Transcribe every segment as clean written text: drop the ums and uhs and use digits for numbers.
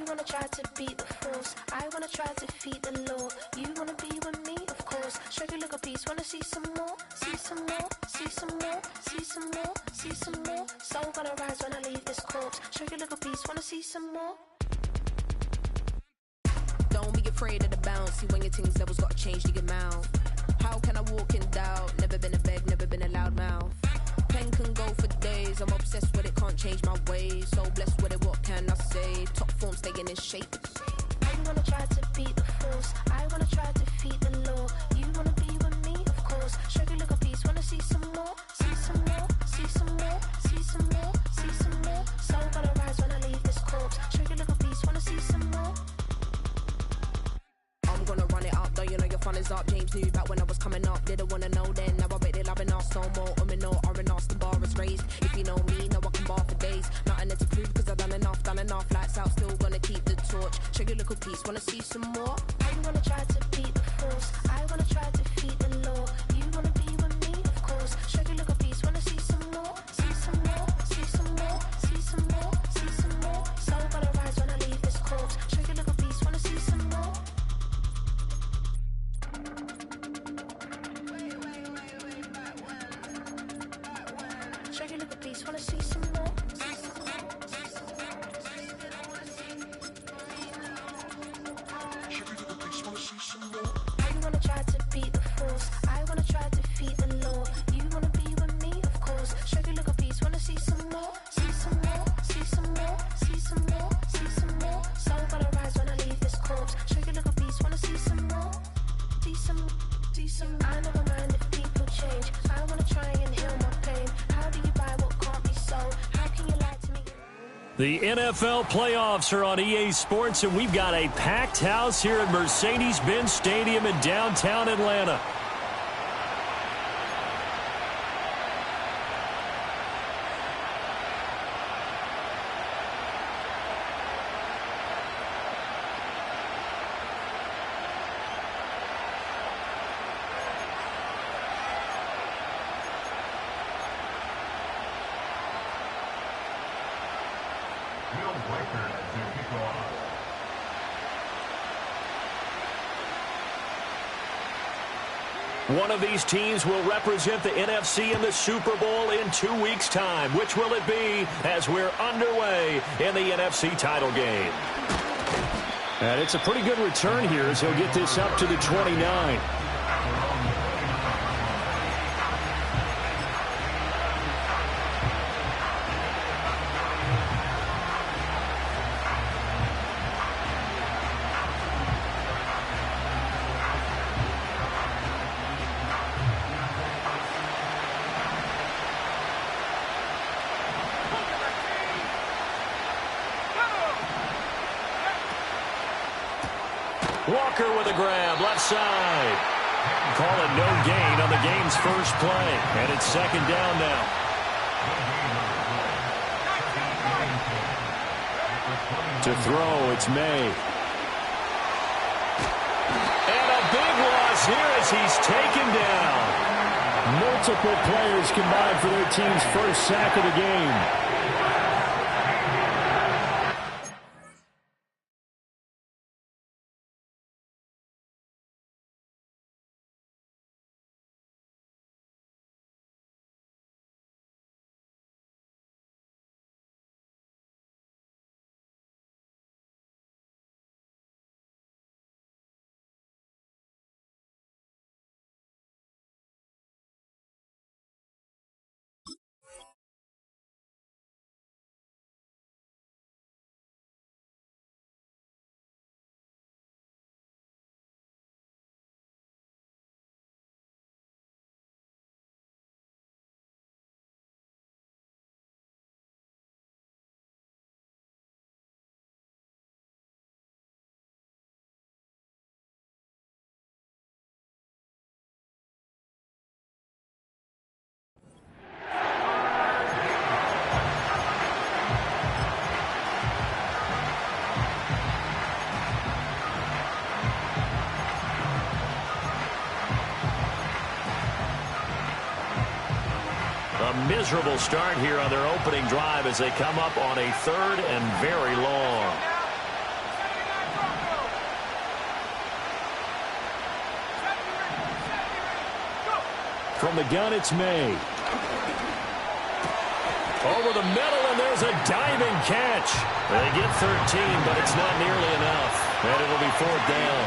wanna try to beat the force. I wanna try to defeat the law. You wanna be with me, of course. Show you a little piece. Wanna see some more? See some more? See some more? See some more? See some more? Soul gonna rise when I leave this corpse. Show you a little piece. Wanna see some more? Don't be afraid of the bounce. See when your things levels gotta change to your mouth. How can I walk in doubt? Never been a beg, never been a loud mouth. Pen can go for days. I'm obsessed with it, can't change my ways. So blessed with it, what can I say? Top form staying in shape. I wanna try to beat the force. I wanna try to defeat the law. You wanna be with me, of course. Show you a little piece. Wanna see some more? See some more? See some more? See some more? See some more? Soul gonna rise when I leave this corpse. Show you a little piece. Wanna see some more? I'm gonna run it up, though you know your fun is up. James knew back when I was coming up. Didn't wanna know then, now I bet they're loving us no more. No, R&R's the bar is raised. If you know me, know I can bar for days. Nothing there to prove, cause I've done enough. Lights out, still gonna keep the torch. Show you a little piece, wanna see some more? I wanna try to beat the force. I wanna try to defeat the law. You wanna be with me, of course. Show you a little piece, wanna see some more? See some more? See some more? See some more? See some more? Soul gonna rise when I leave this corpse. Show you a little piece, wanna see some more? Show you a little piece, wanna see some more? I wanna try to beat the force. I wanna try to defeat the law. You wanna be with me, of course. Show you a little piece, wanna see some more? See some more? See some more? See some more? See some more? Soul gonna rise when I leave this corpse. Show you a little piece, wanna see some more? See some, see some. I never mind if people change. I wanna try and heal my pain. How do you buy what can't be sold? How can you lie to me? The NFL playoffs are on EA Sports, and we've got a packed house here at Mercedes-Benz Stadium in downtown Atlanta. One of these teams will represent the NFC in the Super Bowl in 2 weeks' time. Which will it be as we're underway in the NFC title game? And it's a pretty good return here as he'll get this up to the 29. Walker with a grab, left side. Call it no gain on the game's first play. And it's second down now. To throw, it's May. And a big loss here as he's taken down. Multiple players combined for their team's first sack of the game. A miserable start here on their opening drive as they come up on a 3rd and very long. From the gun, it's May. Over the middle, and there's a diving catch. They get 13, but it's not nearly enough. And it'll be 4th down.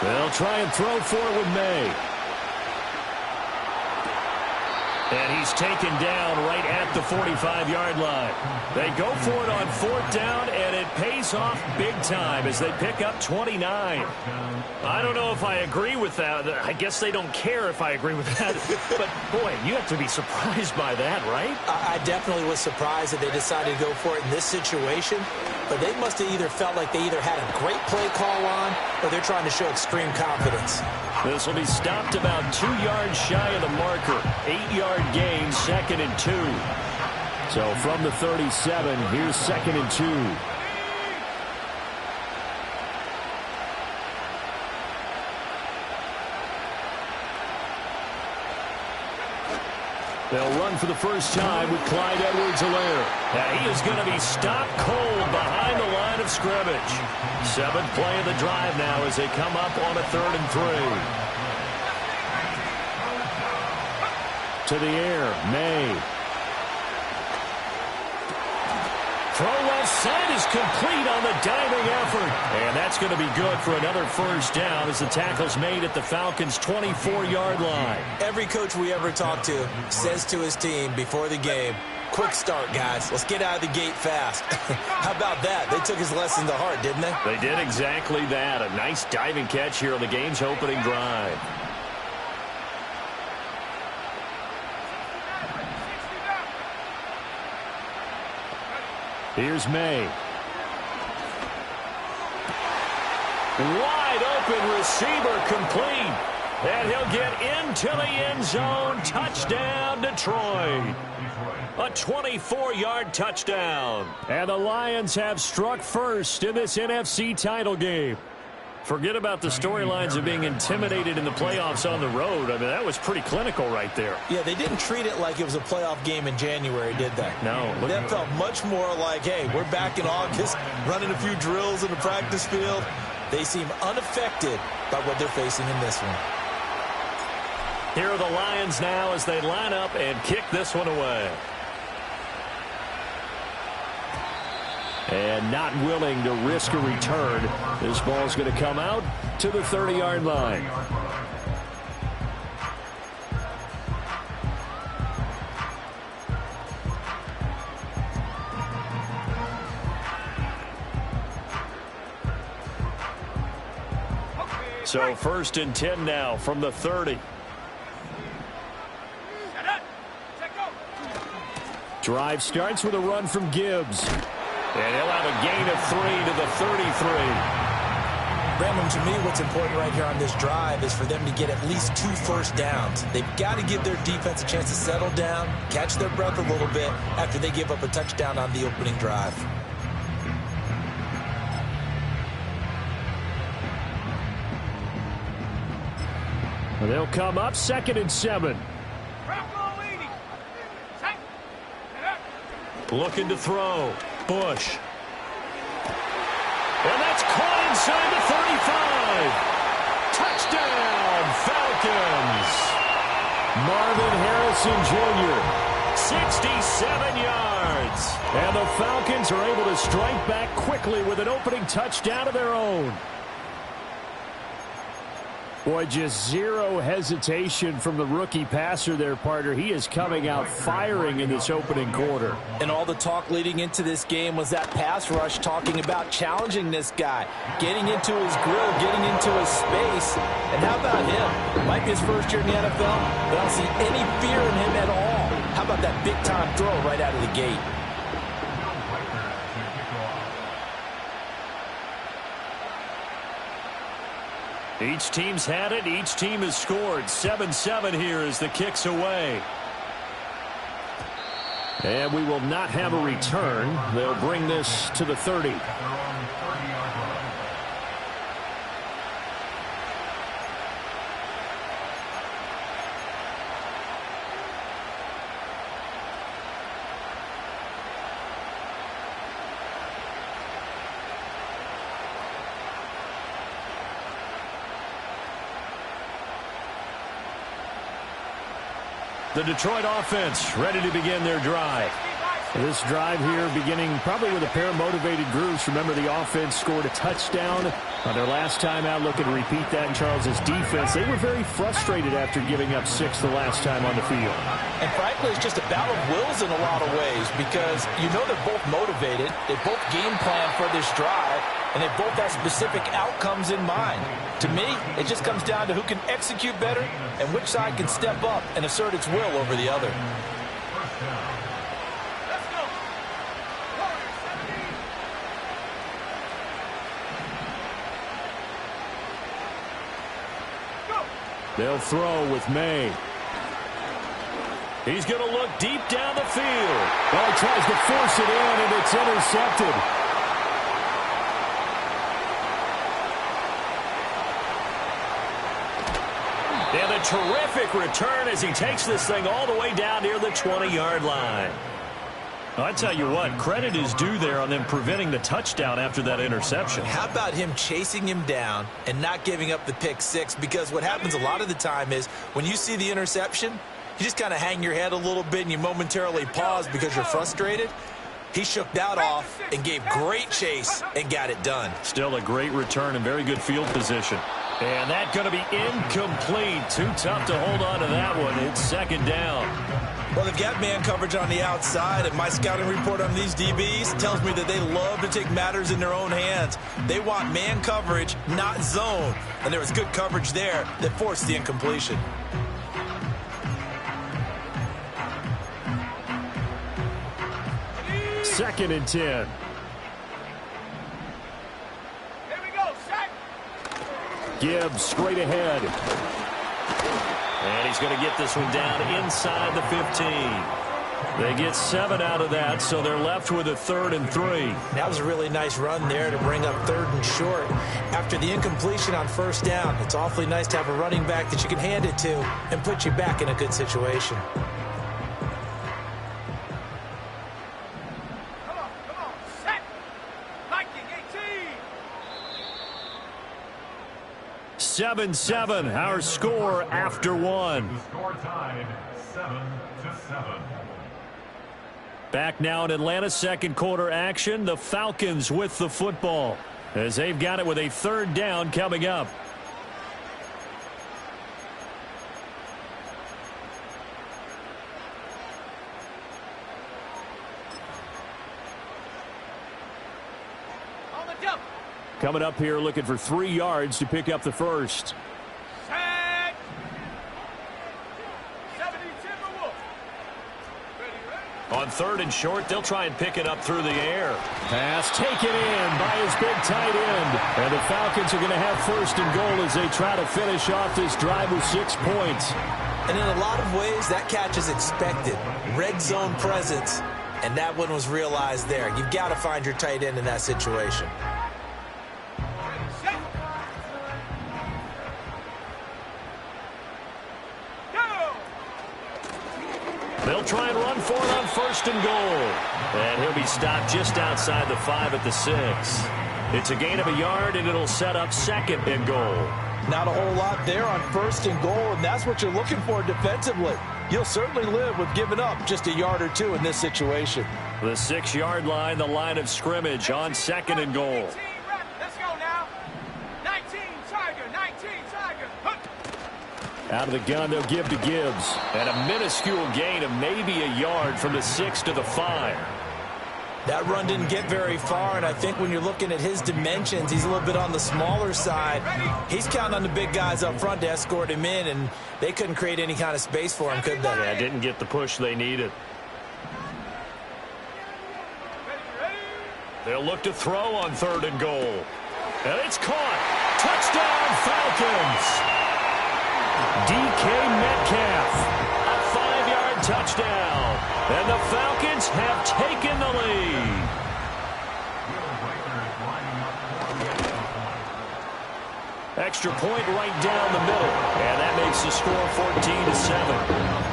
They'll try and throw for it with May. And he's taken down right at the 45-yard line. They go for it on 4th down, and it pays off big time as they pick up 29. I don't know if I agree with that. I guess they don't care if I agree with that. But, boy, you have to be surprised by that, right? I definitely was surprised that they decided to go for it in this situation. But they must have either felt like they either had a great play call on or they're trying to show extreme confidence. This will be stopped about 2 yards shy of the marker. 8-yard gain, 2nd and 2. So from the 37, here's 2nd and 2. They'll run for the first time with Clyde Edwards-Helaire. And he is going to be stopped cold behind the line of scrimmage. 7th play of the drive now as they come up on a 3rd and 3. To the air, May. Throw left side is complete on the diving effort. And that's going to be good for another 1st down as the tackle's made at the Falcons' 24-yard line. Every coach we ever talk to says to his team before the game, quick start, guys. Let's get out of the gate fast. How about that? They took his lesson to heart, didn't they? They did exactly that. A nice diving catch here on the game's opening drive. Here's May. Wide open receiver complete. And he'll get into the end zone. Touchdown, Detroit. A 24-yard touchdown. And the Lions have struck first in this NFC title game. Forget about the storylines of being intimidated in the playoffs on the road. I mean, that was pretty clinical right there. Yeah, they didn't treat it like it was a playoff game in January, did they? No. That felt much more like, hey, we're back in August, running a few drills in the practice field. They seem unaffected by what they're facing in this one. Here are the Lions now as they line up and kick this one away. And not willing to risk a return. This ball's going to come out to the 30-yard line. So 1st and 10 now from the 30. Drive starts with a run from Gibbs. And he'll have a gain of 3 to the 33. Brandon, to me, what's important right here on this drive is for them to get at least 2 first downs. They've got to give their defense a chance to settle down, catch their breath a little bit after they give up a touchdown on the opening drive. They'll come up 2nd and 7. Looking to throw. Bush. And that's caught inside the 35. Touchdown, Falcons. Marvin Harrison Jr., 67 yards. And the Falcons are able to strike back quickly with an opening touchdown of their own. Boy, just zero hesitation from the rookie passer there, partner. He is coming out firing in this opening quarter. And all the talk leading into this game was that pass rush talking about challenging this guy, getting into his grill, getting into his space. And how about him? Might be his first year in the NFL, but I don't see any fear in him at all. How about that big-time throw right out of the gate? Each team's had it. Each team has scored. 7-7 here as the kick's away. And we will not have a return. They'll bring this to the 30. The Detroit offense ready to begin their drive. This drive here beginning probably with a pair of motivated groups. Remember, the offense scored a touchdown on their last time out. Looking to repeat that in Charles's defense. They were very frustrated after giving up 6 the last time on the field. And frankly, it's just a battle of wills in a lot of ways because you know they're both motivated. They both game plan for this drive, and they both have specific outcomes in mind. To me, it just comes down to who can execute better and which side can step up and assert its will over the other. They'll throw with May. He's going to look deep down the field. Well, he tries to force it in, and it's intercepted. And a terrific return as he takes this thing all the way down near the 20-yard line. I tell you what, credit is due there on them preventing the touchdown after that interception. How about him chasing him down and not giving up the pick six? Because what happens a lot of the time is when you see the interception, you just kind of hang your head a little bit and you momentarily pause because you're frustrated. He shook that off and gave great chase and got it done. Still a great return and very good field position. And that's going to be incomplete. Too tough to hold on to that one. It's second down. Well, they've got man coverage on the outside, and my scouting report on these DBs tells me that they love to take matters in their own hands. They want man coverage, not zone. And there was good coverage there that forced the incompletion. Second and 10. Here we go, sack. Gibbs straight ahead. And he's going to get this one down inside the 15. They get 7 out of that, so they're left with a 3rd and 3. That was a really nice run there to bring up 3rd and short. After the incompletion on 1st down, it's awfully nice to have a running back that you can hand it to and put you back in a good situation. Come on, sack. Viking 18. 7-7, our score after one. The score tied 7-7. Back now in Atlanta, second quarter action. The Falcons with the football as they've got it with a 3rd down coming up. On the jump. Coming up here looking for 3 yards to pick up the first. Sack. 70 Timberwolves. Ready. On 3rd and short, they'll try and pick it up through the air. Pass taken in by his big tight end. And the Falcons are going to have 1st and goal as they try to finish off this drive with 6 points. And in a lot of ways, that catch is expected. Red zone presence, and that one was realized there. You've got to find your tight end in that situation. Set. Go. They'll try and run for it on 1st and goal. And he'll be stopped just outside the 5 at the 6. It's a gain of a yard, and it'll set up 2nd and goal. Not a whole lot there on 1st and goal, and that's what you're looking for defensively. You'll certainly live with giving up just a yard or 2 in this situation. The 6-yard line, the line of scrimmage on 2nd and goal. 18 rep. Let's go now. 19 Tiger. 19 Tiger. Hunt. Out of the gun, they'll give to Gibbs. And a minuscule gain of maybe a yard from the 6 to the 5. That run didn't get very far, and I think when you're looking at his dimensions, he's a little bit on the smaller side. He's counting on the big guys up front to escort him in, and they couldn't create any kind of space for him, could they? Yeah, didn't get the push they needed. They'll look to throw on 3rd and goal. And it's caught. Touchdown, Falcons. DK Metcalf. A 5-yard touchdown. And the Falcons have taken the lead. Extra point right down the middle. And that makes the score 14-7.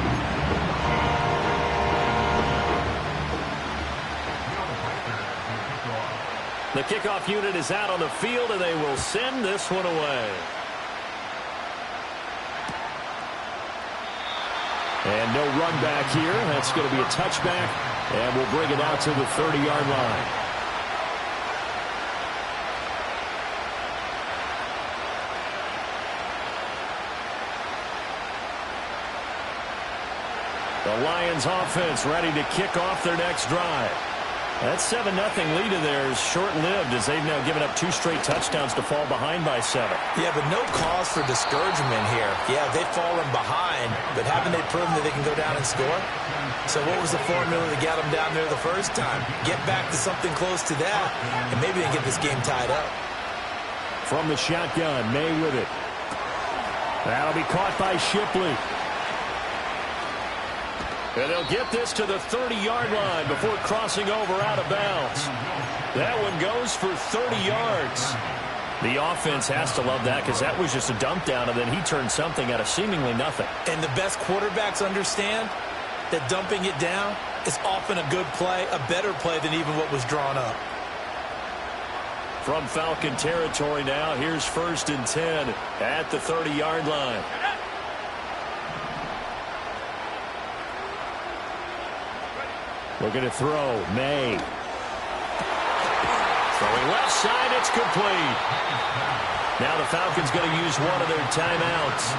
The kickoff unit is out on the field, and they will send this one away. And no run back here. That's going to be a touchback, and we'll bring it out to the 30-yard line. The Lions offense ready to kick off their next drive. That 7-0 lead of theirs short-lived as they've now given up 2 straight touchdowns to fall behind by 7. Yeah, but no cause for discouragement here. Yeah, they've fallen behind, but haven't they proven that they can go down and score? So what was the formula that got them down there the first time? Get back to something close to that, and maybe they get this game tied up. From the shotgun, May with it. That'll be caught by Shipley. And they'll get this to the 30-yard line before crossing over out of bounds. That one goes for 30 yards. The offense has to love that because that was just a dump down, and then he turned something out of seemingly nothing. And the best quarterbacks understand that dumping it down is often a good play, a better play than even what was drawn up. From Falcon territory now, here's 1st and 10 at the 30-yard line. Looking to throw, May. Throwing left side, it's complete. Now the Falcons going to use one of their timeouts.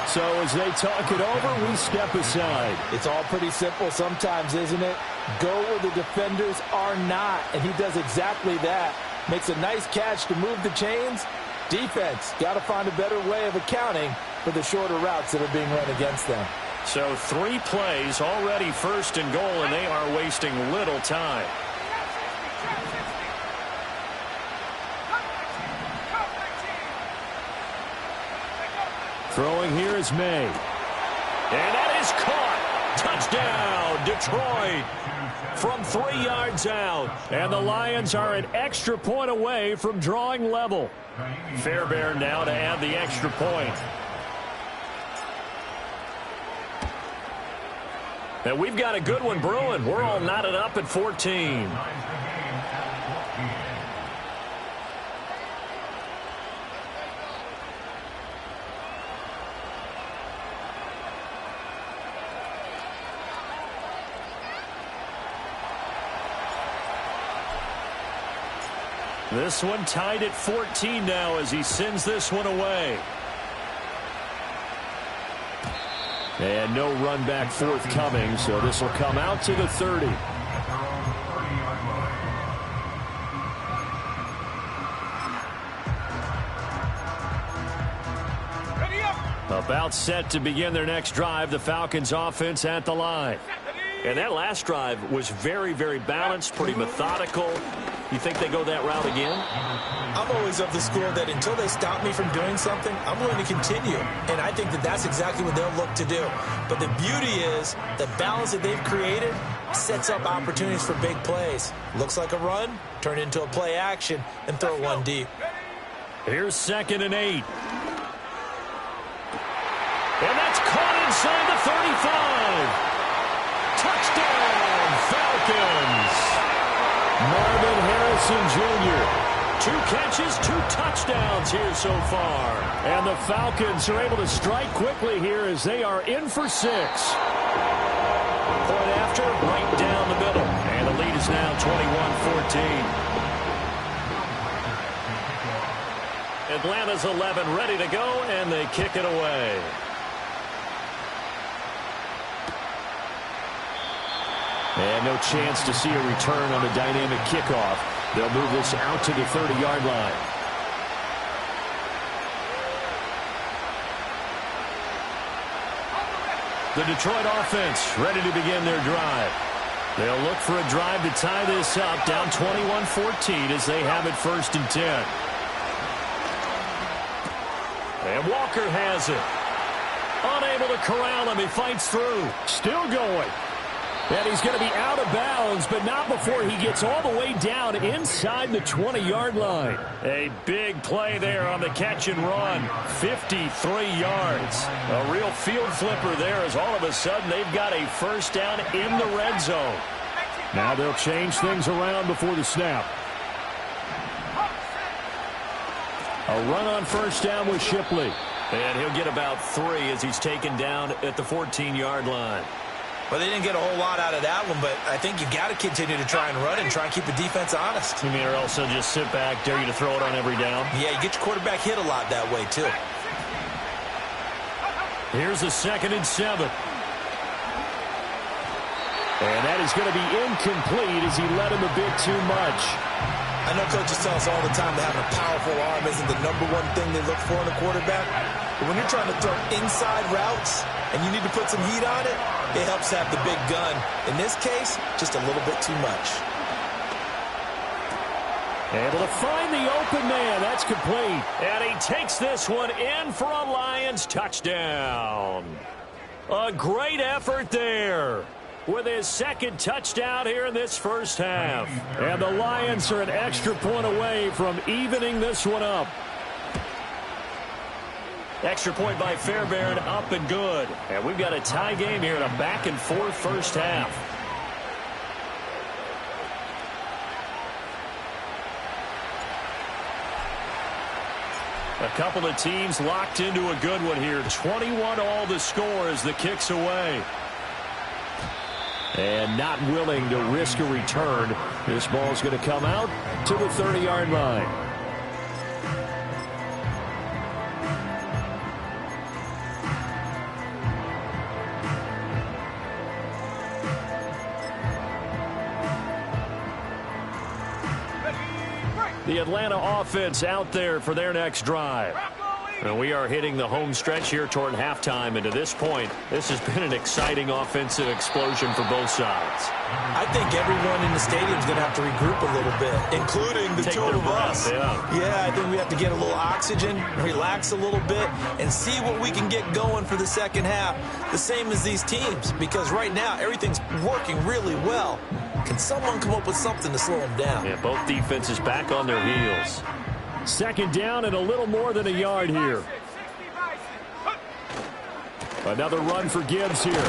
So as they talk it over, we step aside. It's all pretty simple sometimes, isn't it? Go where the defenders are not, and he does exactly that. Makes a nice catch to move the chains. Defense, got to find a better way of accounting for the shorter routes that are being run against them. So 3 plays, already 1st and goal, and they are wasting little time. Throwing here is May. And that is caught. Touchdown, Detroit. From 3 yards out. And the Lions are an extra point away from drawing level. Fairbairn now to add the extra point. And we've got a good one brewing. We're all knotted up at 14. This one tied at 14 now as he sends this one away. And no run back forthcoming, so this will come out to the 30. About set to begin their next drive, the Falcons offense at the line. And that last drive was very, very balanced, pretty methodical. You think they go that route again? I'm always of the school that until they stop me from doing something, I'm going to continue. And I think that that's exactly what they'll look to do. But the beauty is the balance that they've created sets up opportunities for big plays. Looks like a run, turn into a play action, and throw one deep. Here's 2nd and 8. And that's caught inside the 35. Touchdown, Falcons. Marvin Harrison Jr. 2 catches, 2 touchdowns here so far. And the Falcons are able to strike quickly here as they are in for 6. Point after, right down the middle. And the lead is now 21-14. Atlanta's 11 ready to go, and they kick it away. And no chance to see a return on a dynamic kickoff. They'll move this out to the 30-yard line. The Detroit offense ready to begin their drive. They'll look for a drive to tie this up, down 21-14 as they have it 1st and 10. And Walker has it. Unable to corral him. He fights through. Still going. And he's going to be out of bounds, but not before he gets all the way down inside the 20-yard line. A big play there on the catch and run. 53 yards. A real field flipper there as all of a sudden they've got a 1st down in the red zone. Now they'll change things around before the snap. A run on 1st down with Shipley. And he'll get about 3 as he's taken down at the 14-yard line. Well, they didn't get a whole lot out of that one, but I think you got to continue to try and run and try and keep the defense honest. You mean, or also just sit back, dare you to throw it on every down? Yeah, you get your quarterback hit a lot that way, too. Here's a 2nd and 7. And that is going to be incomplete as he led him a bit too much. I know coaches tell us all the time that having a powerful arm isn't the #1 thing they look for in a quarterback. But when you're trying to throw inside routes and you need to put some heat on it, it helps have the big gun. In this case, just a little bit too much. Able to find the open man. That's complete. And he takes this one in for a Lions touchdown. A great effort there with his 2nd touchdown here in this first half. And the Lions are an extra point away from evening this one up. Extra point by Fairbairn, up and good. And we've got a tie game here in a back-and-forth first half. A couple of teams locked into a good one here. 21 all the score as the kick's away. And not willing to risk a return. This ball's going to come out to the 30-yard line. The Atlanta offense out there for their next drive. And we are hitting the home stretch here toward halftime, and to this point, this has been an exciting offensive explosion for both sides. I think everyone in the stadium is going to have to regroup a little bit, including the two of us. Yeah, I think we have to get a little oxygen, relax a little bit, and see what we can get going for the second half, the same as these teams, because right now everything's working really well. Can someone come up with something to slow them down? Yeah, both defenses back on their heels. 2nd down and a little more than a yard here. Another run for Gibbs here. 2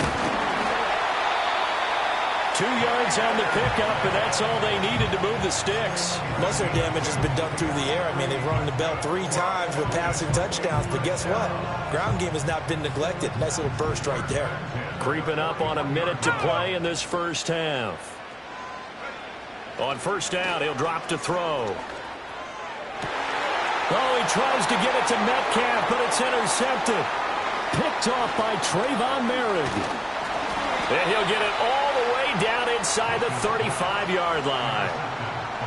yards on the pickup, and that's all they needed to move the sticks. Most of their damage has been done through the air. I mean, they've rung the bell 3 times with passing touchdowns, but guess what? Ground game has not been neglected. Nice little burst right there. Creeping up on a minute to play in this first half. On first down, he'll drop to throw. Oh, he tries to get it to Metcalf, but it's intercepted. Picked off by Trayvon Merritt. And he'll get it all the way down inside the 35-yard line.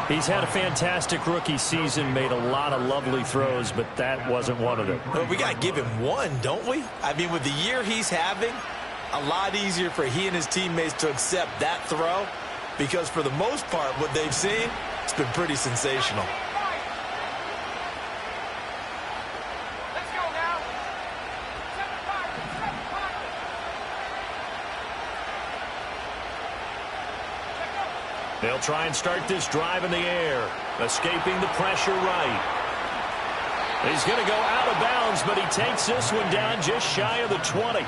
He's had a fantastic rookie season, made a lot of lovely throws, but that wasn't one of them. Well, we got to give him one, don't we? I mean, with the year he's having, a lot easier for he and his teammates to accept that throw, because for the most part, what they've seen, it's been pretty sensational. They'll try and start this drive in the air, escaping the pressure right. He's going to go out of bounds, but he takes this one down just shy of the 20.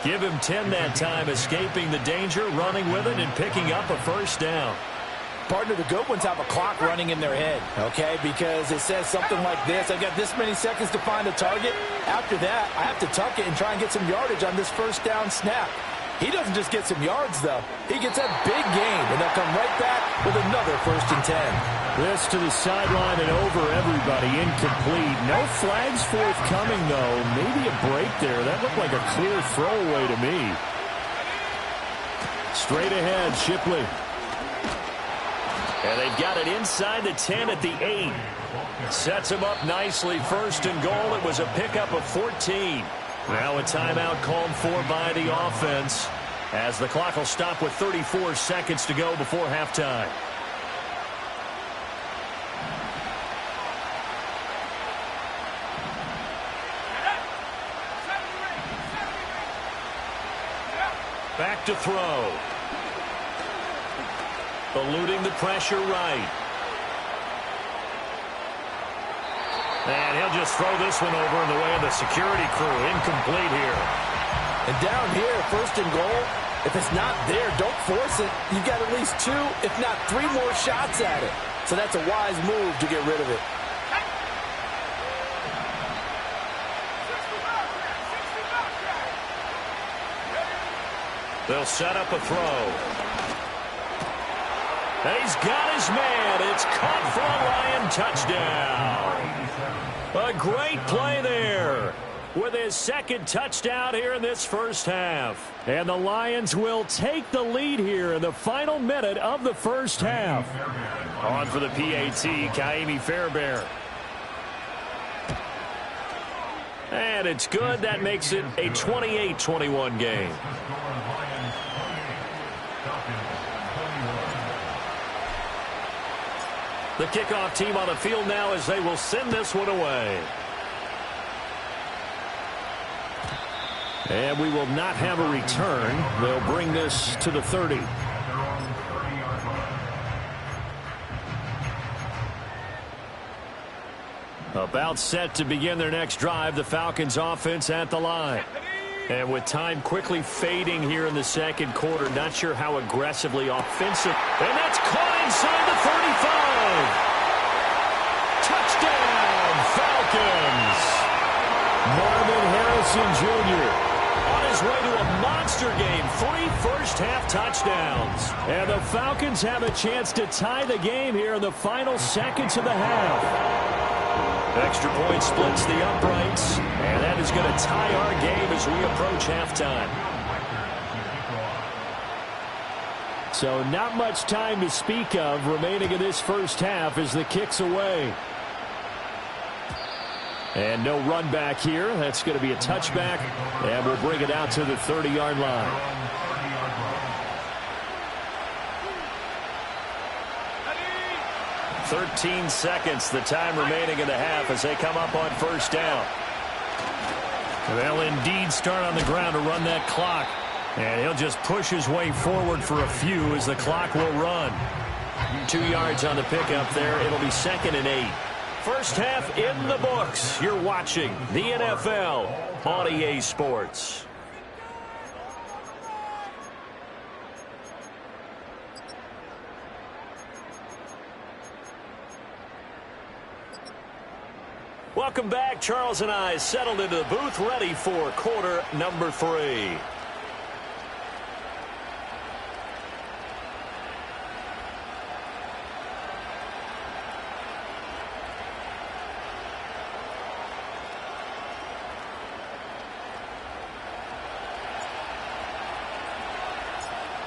Give him 10 that time, escaping the danger, running with it, and picking up a first down. Partner, the good ones have a clock running in their head, okay? Because it says something like this. I got this many seconds to find a target. After that, I have to tuck it and try and get some yardage on this first down snap. He doesn't just get some yards, though. He gets a big gain, and they'll come right back with another 1st and 10. This to the sideline and over everybody, incomplete. No flags forthcoming, though. Maybe a break there. That looked like a clear throwaway to me. Straight ahead, Shipley. And they've got it inside the 10 at the 8. Sets him up nicely. 1st and goal. It was a pickup of 14. Now a timeout called for by the offense, as the clock will stop with 34 seconds to go before halftime. Back to throw. Eluding the pressure right. And he'll just throw this one over in the way of the security crew. Incomplete here. And down here, 1st and goal, if it's not there, don't force it. You've got at least 2, if not 3 more shots at it. So that's a wise move to get rid of it. They'll set up a throw. And he's got his man. It's caught for a Lion touchdown. A great play there with his second touchdown here in this first half. And the Lions will take the lead here in the final minute of the first half. On for the PAT, Kaimi Fairbairn. And it's good. That makes it a 28-21 game. The kickoff team on the field now as they will send this one away. And we will not have a return. They'll bring this to the 30. About set to begin their next drive, the Falcons offense at the line. And with time quickly fading here in the second quarter, not sure how aggressively offensive. And that's caught inside the 35. Touchdown, Falcons. Marvin Harrison Jr. on his way to a monster game. 3 first-half touchdowns. And the Falcons have a chance to tie the game here in the final seconds of the half. Extra point splits the uprights, and that is going to tie our game as we approach halftime. So not much time to speak of remaining in this first half as the kick's away. And no run back here. That's going to be a touchback, and we'll bring it out to the 30-yard line. 13 seconds, the time remaining in the half as they come up on first down. They'll indeed start on the ground to run that clock. And he'll just push his way forward for a few as the clock will run. 2 yards on the pickup there. It'll be 2nd and 8. First half in the books. You're watching the NFL on EA Sports. Welcome back. Charles and I settled into the booth, ready for quarter number 3.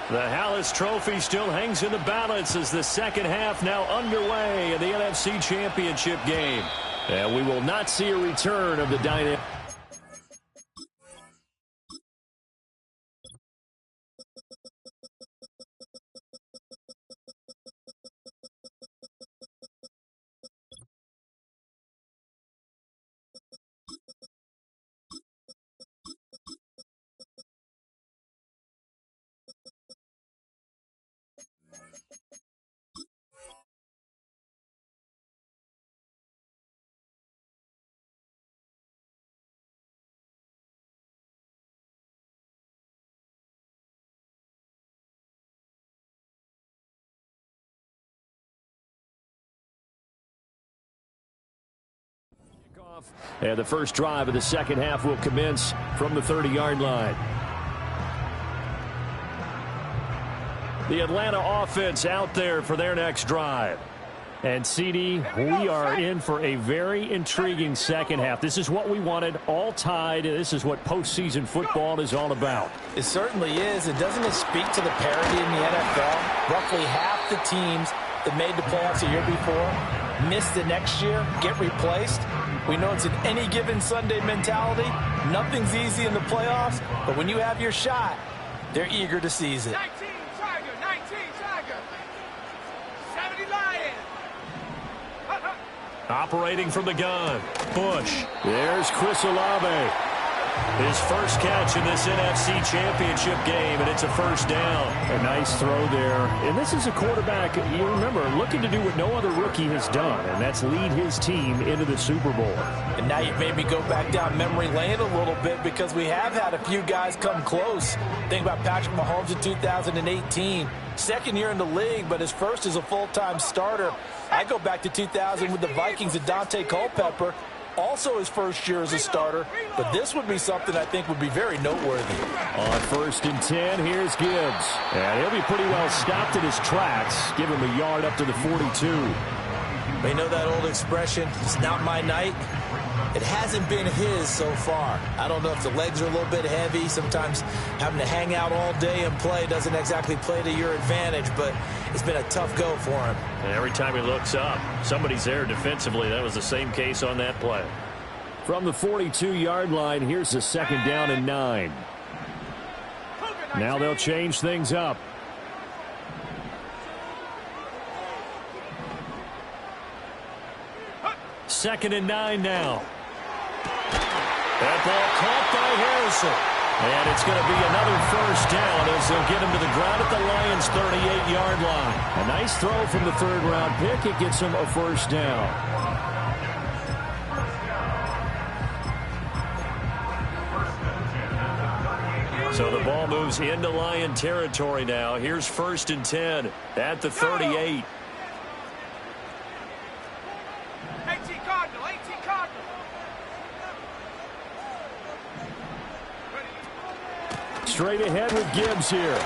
The Hallis Trophy still hangs in the balance as the second half now underway in the NFC Championship game. And we will not see a return of the dynamic. And the first drive of the second half will commence from the 30-yard line. The Atlanta offense out there for their next drive. And, CD, we are in for a very intriguing second half. This is what we wanted, all tied. This is what postseason football is all about. It certainly is. And doesn't it speak to the parity in the NFL? Roughly half the teams that made the playoffs a year before miss the next year, get replaced. We know it's an any given Sunday mentality. Nothing's easy in the playoffs, but when you have your shot, they're eager to seize it. 19 Tiger, 19 Tiger. 70 Lion. Operating from the gun, Bush. There's Chris Olave. His first catch in this NFC Championship game, and it's a first down. A nice throw there. And this is a quarterback, you remember, looking to do what no other rookie has done, and that's lead his team into the Super Bowl. And now you've made me go back down memory lane a little bit because we have had a few guys come close. Think about Patrick Mahomes in 2018. Second year in the league, but his first as a full-time starter. I go back to 2000 with the Vikings and Dante Culpepper. Also his first year as a starter, but this would be something I think would be very noteworthy. On 1st and 10, here's Gibbs. And he'll be pretty well stopped in his tracks. Give him a yard up to the 42. You know that old expression, it's not my night? It hasn't been his so far. I don't know if the legs are a little bit heavy. Sometimes having to hang out all day and play doesn't exactly play to your advantage, but it's been a tough go for him. And every time he looks up, somebody's there defensively. That was the same case on that play. From the 42-yard line, here's a 2nd down and 9. Now they'll change things up. Second and 9 now. That ball caught by Harrison. And it's going to be another 1st down as they'll get him to the ground at the Lions' 38-yard line. A nice throw from the 3rd-round pick. It gets him a 1st down. So the ball moves into Lion territory now. Here's 1st and 10 at the 38. 18 Cardinal, 18 Cardinal. Straight ahead with Gibbs here.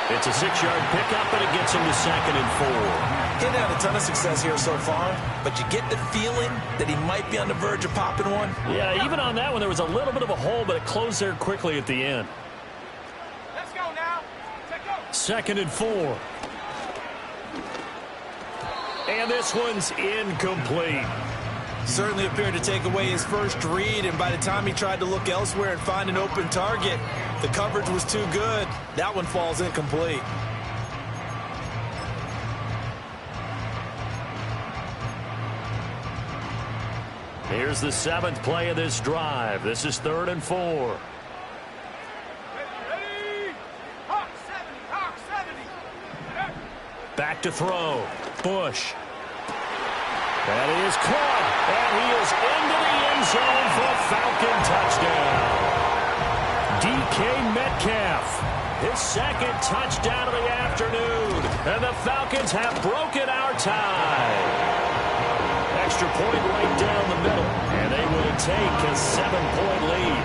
It's a 6-yard pickup, and it gets him to 2nd and 4. He had a ton of success here so far, but you get the feeling that he might be on the verge of popping one. Yeah, even on that one, there was a little bit of a hole, but it closed there quickly at the end. Let's go now. Take go. 2nd and 4. And this one's incomplete. Certainly appeared to take away his first read, and by the time he tried to look elsewhere and find an open target, the coverage was too good. That one falls incomplete. Here's the 7th play of this drive. This is 3rd and 4. Ready. Hawk 70, Hawk 70. Back to throw. Bush. That is caught, and he is into the end zone for a Falcon touchdown. DK Metcalf, his 2nd touchdown of the afternoon, and the Falcons have broken our tie. Extra point right down the middle, and they will take a 7-point lead.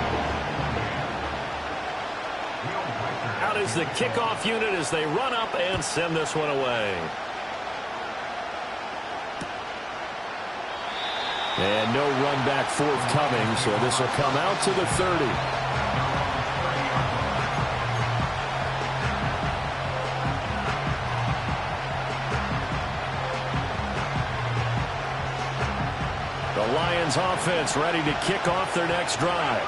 Out is the kickoff unit as they run up and send this one away. And no run back forthcoming, so this will come out to the 30. The Lions offense ready to kick off their next drive.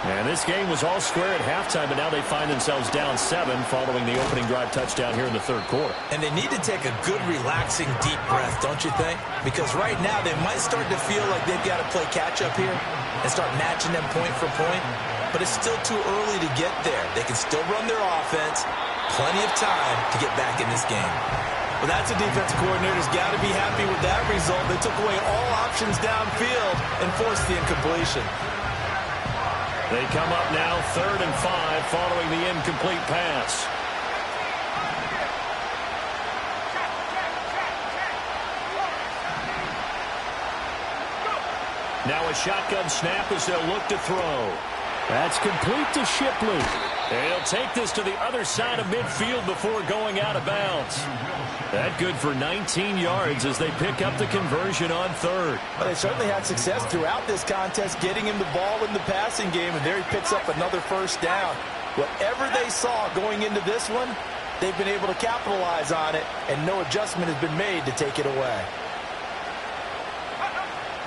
And this game was all square at halftime, but now they find themselves down 7 following the opening drive touchdown here in the 3rd quarter. And they need to take a good, relaxing, deep breath, don't you think? Because right now they might start to feel like they've got to play catch-up here and start matching them point for point. But it's still too early to get there. They can still run their offense. Plenty of time to get back in this game. Well, that's a defensive coordinator's got to be happy with that result. They took away all options downfield and forced the incompletion. They come up now 3rd and 5 following the incomplete pass. Now a shotgun snap as they'll look to throw. That's complete to Shipley. And he'll take this to the other side of midfield before going out of bounds. That good for 19 yards as they pick up the conversion on 3rd. Well, they certainly had success throughout this contest getting him the ball in the passing game, and there he picks up another 1st down. Whatever they saw going into this one, they've been able to capitalize on it, and no adjustment has been made to take it away.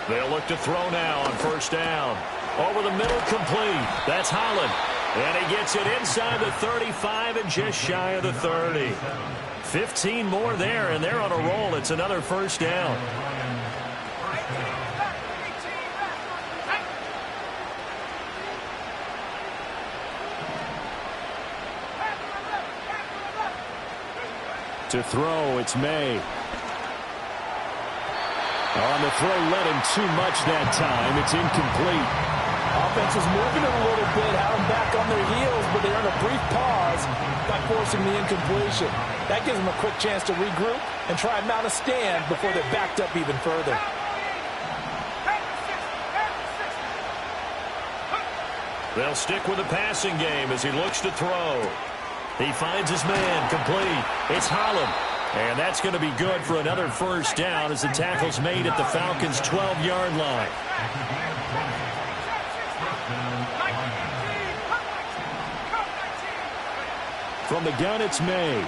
They'll look to throw now on 1st down. Over the middle, complete. That's Holland. And he gets it inside the 35 and just shy of the 30. 15 more there, and they're on a roll. It's another 1st down. To throw, it's May. On the throw, led him too much that time. It's incomplete. Offense was moving it a little bit, had them back on their heels, but they're in a brief pause by forcing the incompletion. That gives them a quick chance to regroup and try and mount a stand before they're backed up even further. They'll stick with the passing game as he looks to throw. He finds his man, complete. It's Holland. And that's going to be good for another first down as the tackle's made at the Falcons' 12-yard line. From the gun, it's May.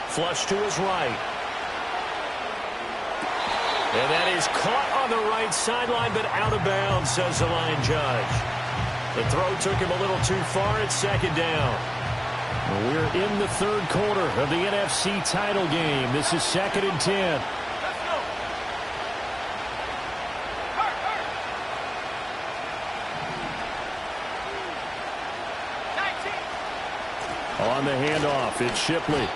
Flush to his right. And that is caught on the right sideline, but out of bounds, says the line judge. The throw took him a little too far. It's second down. We're in the third quarter of the NFC title game. This is 2nd and 10. On the handoff, it's Shipley.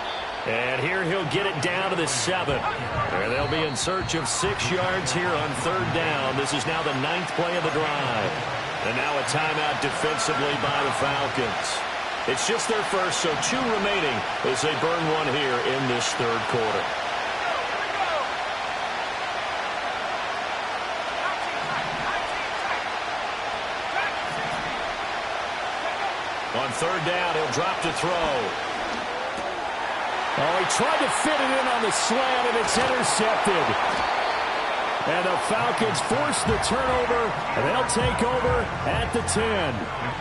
And here he'll get it down to the 7. And they'll be in search of 6 yards here on third down. This is now the 9th play of the drive. And now a timeout defensively by the Falcons. It's just their first, so 2 remaining as they burn one here in this third quarter. On third down, he'll drop to throw. Oh, he tried to fit it in on the slant, and it's intercepted. And the Falcons force the turnover, and they'll take over at the 10.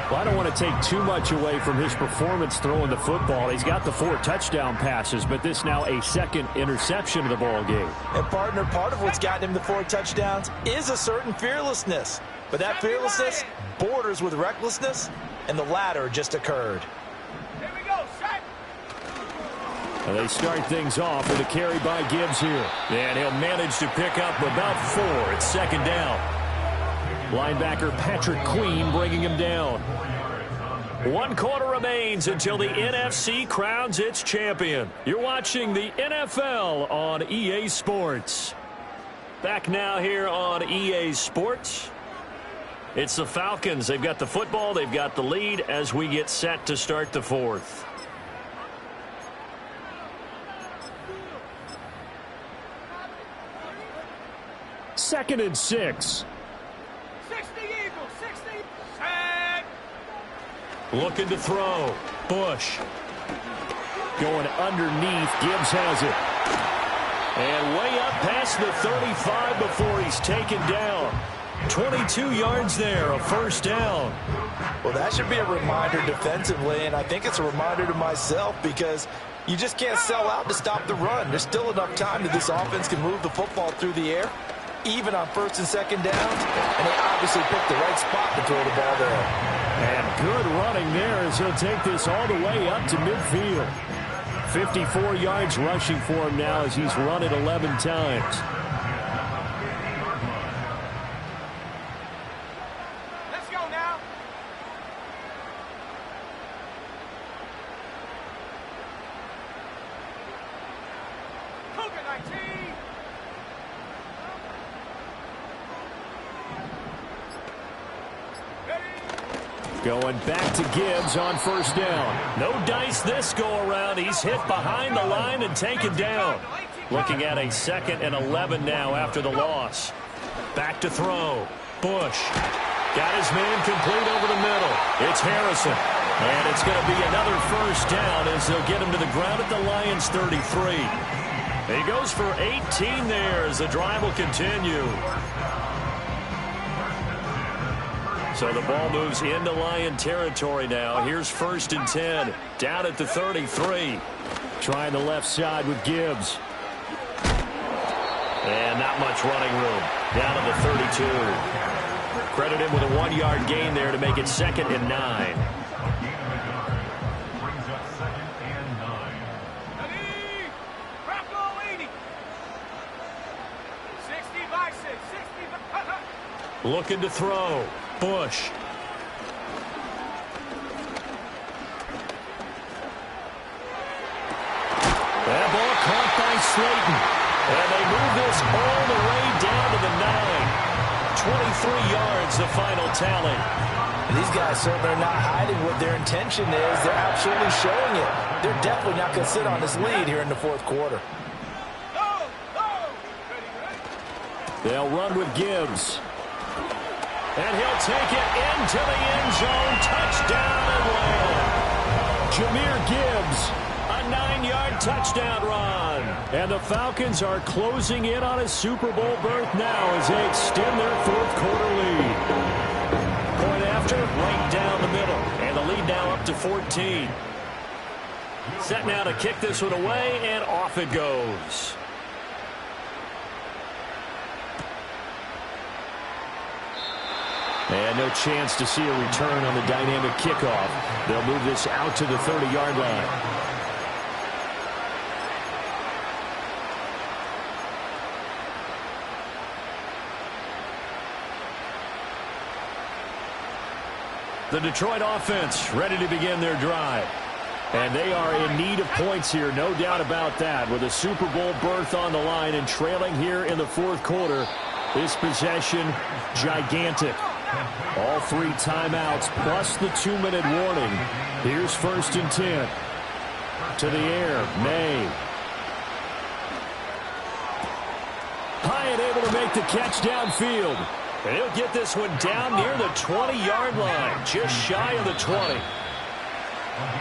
Well, I don't want to take too much away from his performance throwing the football. He's got the 4 touchdown passes, but this now a second interception of the ball game. And, partner, part of what's gotten him the 4 touchdowns is a certain fearlessness. But that fearlessness borders with recklessness, and the latter just occurred. Here we go, set. And they start things off with a carry by Gibbs here. And he'll manage to pick up about 4. It's second down. Linebacker Patrick Queen bringing him down. 1 quarter remains until the NFC crowns its champion. You're watching the NFL on EA Sports. Back now here on EA Sports. It's the Falcons. They've got the football. They've got the lead as we get set to start the 4th. Second and 6. 60 Eagles, 60. Set. Looking to throw. Bush. Going underneath. Gibbs has it. And way up past the 35 before he's taken down. 22 yards there, a first down. Well, that should be a reminder defensively, and I think it's a reminder to myself because you just can't sell out to stop the run. There's still enough time that this offense can move the football through the air, even on 1st and 2nd downs, and they obviously picked the right spot to throw the ball there. And good running there as he'll take this all the way up to midfield. 54 yards rushing for him now as he's run it 11 times. Let's go now. Cougar 19. Going back to Gibbs on first down. No dice this go-around. He's hit behind the line and taken down. Looking at a 2nd and 11 now after the loss. Back to throw. Bush. Got his man complete over the middle. It's Harrison. And it's going to be another first down as they'll get him to the ground at the Lions' 33. He goes for 18 there as the drive will continue. So the ball moves into Lion territory now. Here's 1st and 10. Down at the 33. Trying the left side with Gibbs. And not much running room. Down to the 32. Credit him with a 1-yard gain there to make it 2nd and 9. Brings up 2nd and 9. Crack all 80. 60 by 6. 60 by... Looking to throw. Bush. That ball caught by Slayton. And they move this all the way down to the 9. 23 yards, the final tally. And these guys certainly are not hiding what their intention is. They're absolutely showing it. They're definitely not going to sit on this lead here in the 4th quarter. They'll run with Gibbs. And he'll take it into the end zone. Touchdown, Atlanta. Jahmyr Gibbs, a 9-yard touchdown run. And the Falcons are closing in on a Super Bowl berth now as they extend their fourth quarter lead. Point after, right down the middle. And the lead now up to 14. Set now to kick this one away, and off it goes. And no chance to see a return on the dynamic kickoff. They'll move this out to the 30-yard line. The Detroit offense ready to begin their drive. And they are in need of points here, no doubt about that. With a Super Bowl berth on the line and trailing here in the fourth quarter, this possession gigantic. All 3 timeouts plus the 2-minute warning. Here's 1st and 10. To the air, May. Hyatt able to make the catch downfield. And he'll get this one down near the 20-yard line, just shy of the 20.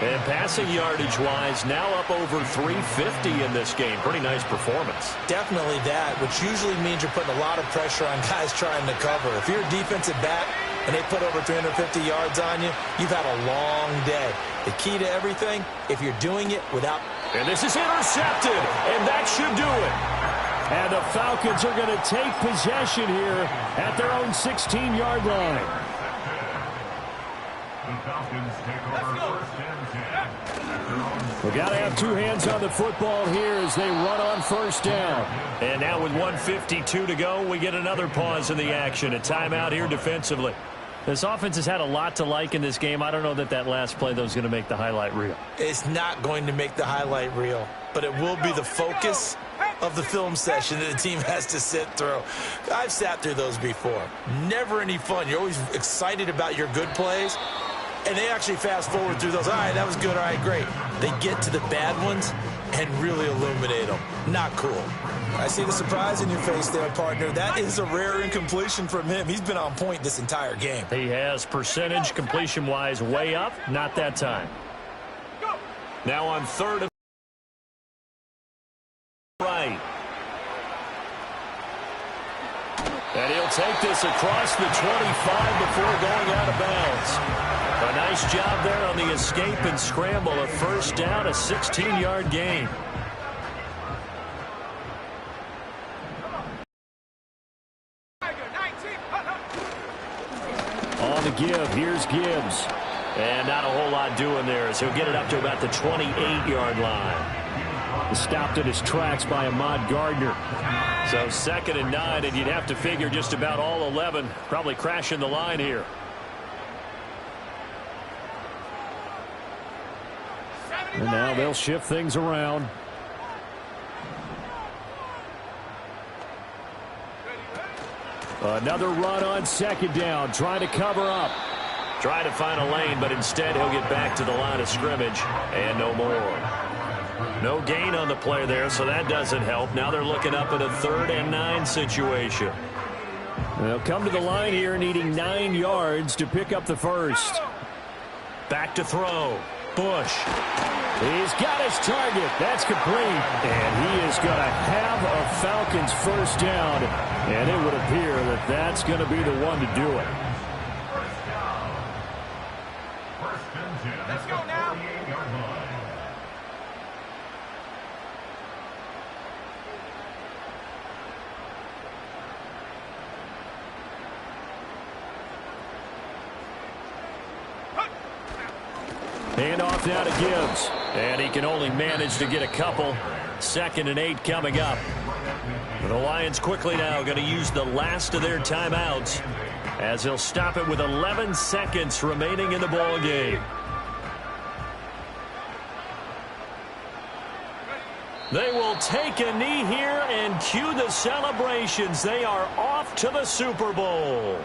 And passing yardage-wise, now up over 350 in this game. Pretty nice performance. Definitely that, which usually means you're putting a lot of pressure on guys trying to cover. If you're a defensive back and they put over 350 yards on you, you've had a long day. The key to everything, if you're doing it without... And this is intercepted, and that should do it. And the Falcons are going to take possession here at their own 16-yard line. The Falcons take over 1st and 10. We've got to have 2 hands on the football here as they run on 1st down. And now with 1:52 to go, we get another pause in the action. A timeout here defensively. This offense has had a lot to like in this game. I don't know that last play, though, is going to make the highlight reel. It's not going to make the highlight reel, but it will be the focus of the film session that the team has to sit through. I've sat through those before. Never any fun. You're always excited about your good plays, and they actually fast forward through those. All right, that was good. All right, great. They get to the bad ones and really illuminate them. Not cool. I see the surprise in your face there, partner. That is a rare incompletion from him. He's been on point this entire game. He has percentage completion-wise way up. Not that time. Now on 3rd and right. And he'll take this across the 25 before going out of bounds. A nice job there on the escape and scramble. A 1st down, a 16-yard gain. On the give, here's Gibbs. And not a whole lot doing there as he'll get it up to about the 28-yard line. Stopped in his tracks by Ahmad Gardner. So 2nd and 9, and you'd have to figure just about all 11 probably crashing the line here. And now they'll shift things around. Another run on 2nd down, trying to cover up. Trying to find a lane, but instead he'll get back to the line of scrimmage, and no more. No gain on the play there, so that doesn't help. Now they're looking up at a 3rd and 9 situation. They'll come to the line here needing 9 yards to pick up the 1st. Back to throw. Bush. He's got his target. That's complete. And he is going to have a Falcons 1st down. And it would appear that that's going to be the one to do it. Let's go now. Hand off now to Gibbs. And he can only manage to get a couple. 2nd and 8 coming up. The Lions quickly now going to use the last of their timeouts as they'll stop it with 11 seconds remaining in the ball game. They will take a knee here and cue the celebrations. They are off to the Super Bowl.